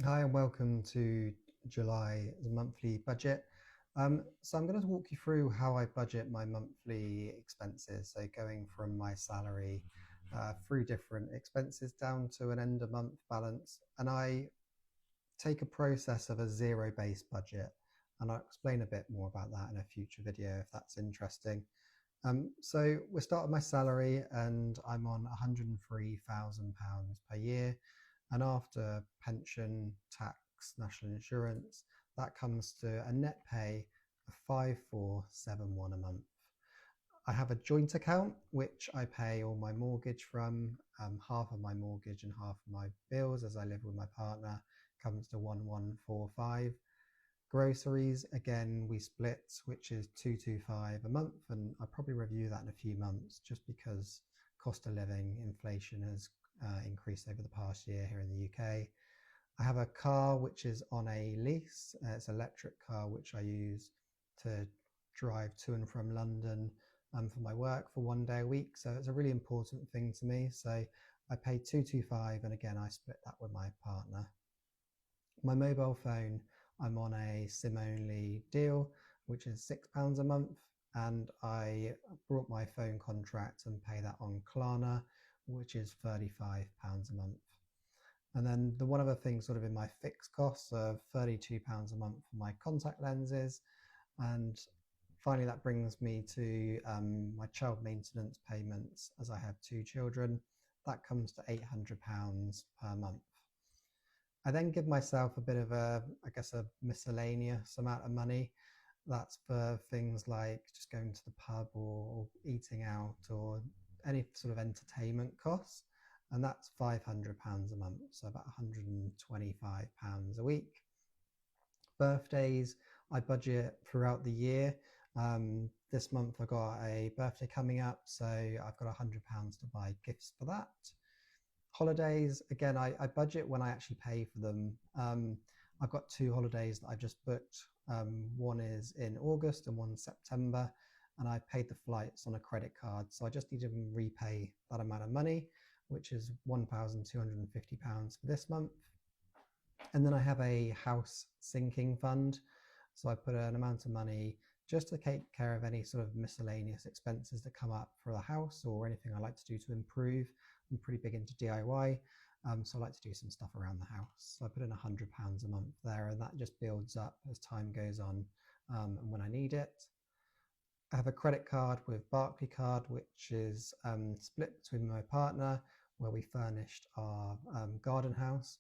Hi and welcome to July's monthly budget. So I'm going to walk you through how I budget my monthly expenses. So going from my salary through different expenses down to an end of month balance. And I take a process of a zero-based budget. And I'll explain a bit more about that in a future video if that's interesting. So we start with my salary, and I'm on £103,000 per year. And after pension, tax, national insurance, that comes to a net pay of 5471 a month. I have a joint account which I pay all my mortgage from. Half of my mortgage and half of my bills, as I live with my partner, comes to 1145. Groceries, again, we split, which is 225 a month, and I'll probably review that in a few months just because cost of living inflation has increased over the past year here in the UK. I have a car which is on a lease. It's an electric car which I use to drive to and from London for my work for 1 day a week. So it's a really important thing to me. So I pay 225, and again I split that with my partner. My mobile phone, I'm on a SIM only deal, which is £6 a month. And I brought my phone contract and pay that on Klarna, which is £35 a month. And then the one other thing sort of in my fixed costs of £32 a month for my contact lenses. And finally, that brings me to my child maintenance payments as I have two children. That comes to £800 per month. I then give myself a bit of a miscellaneous amount of money. That's for things like just going to the pub or eating out or any sort of entertainment costs. And that's £500 a month, so about £125 a week. Birthdays, I budget throughout the year. This month I got a birthday coming up, so I've got £100 to buy gifts for that. Holidays, again, I budget when I actually pay for them. I've got two holidays that I've just booked. One is in August and one September, and I paid the flights on a credit card. So I just need to repay that amount of money, which is £1,250 for this month. And then I have a house sinking fund. So I put an amount of money just to take care of any sort of miscellaneous expenses that come up for the house or anything I like to do to improve. I'm pretty big into DIY, so I like to do some stuff around the house. So I put in £100 a month there, and that just builds up as time goes on and when I need it. I have a credit card with Barclaycard, which is split between my partner, where we furnished our garden house.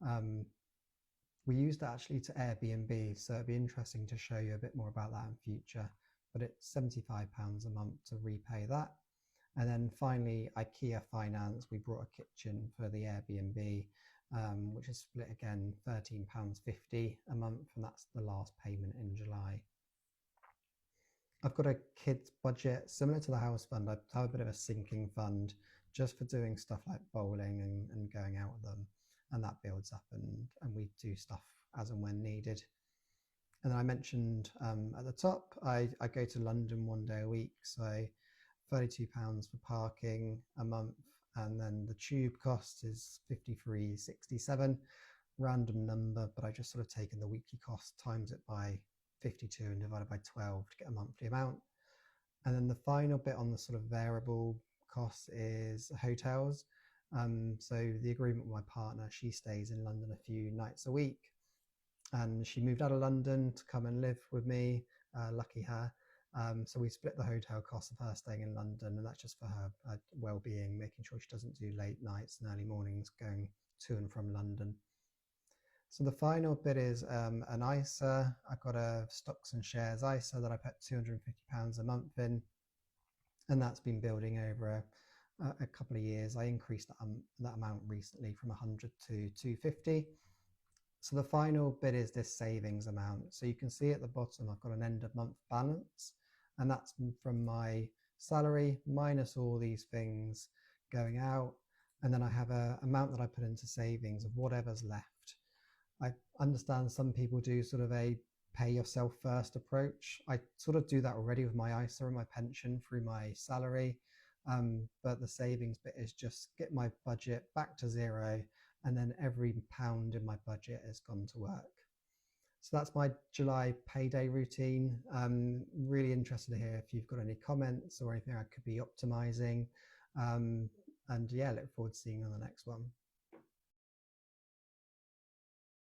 Um, we used that actually to Airbnb, so it'd be interesting to show you a bit more about that in future. But it's £75 a month to repay that. And then finally, IKEA Finance, we brought a kitchen for the Airbnb, which is split again £13.50 a month, and that's the last payment in July. I've got a kids budget similar to the house fund. I have a bit of a sinking fund just for doing stuff like bowling and going out with them, and that builds up, and we do stuff as and when needed. And then I mentioned at the top, I go to London 1 day a week, so £32 for parking a month, and then the tube cost is 53.67, random number, but I just sort of taken the weekly cost, times it by 52 and divided by 12 to get a monthly amount. And then the final bit on the sort of variable costs is hotels. So the agreement with my partner, she stays in London a few nights a week, and she moved out of London to come and live with me. Lucky her. So we split the hotel cost of her staying in London, and that's just for her well-being, making sure she doesn't do late nights and early mornings going to and from London. So the final bit is an ISA. I've got a stocks and shares ISA that I put £250 a month in, and that's been building over a couple of years. I increased that amount recently from 100 to 250. So the final bit is this savings amount. So you can see at the bottom, I've got an end of month balance, and that's from my salary minus all these things going out. And then I have an amount that I put into savings of whatever's left. I understand some people do sort of a pay yourself first approach. I sort of do that already with my ISA and my pension through my salary. But the savings bit is just get my budget back to zero and then every pound in my budget has gone to work. So that's my July payday routine. Really interested to hear if you've got any comments or anything I could be optimizing. And yeah, look forward to seeing you on the next one.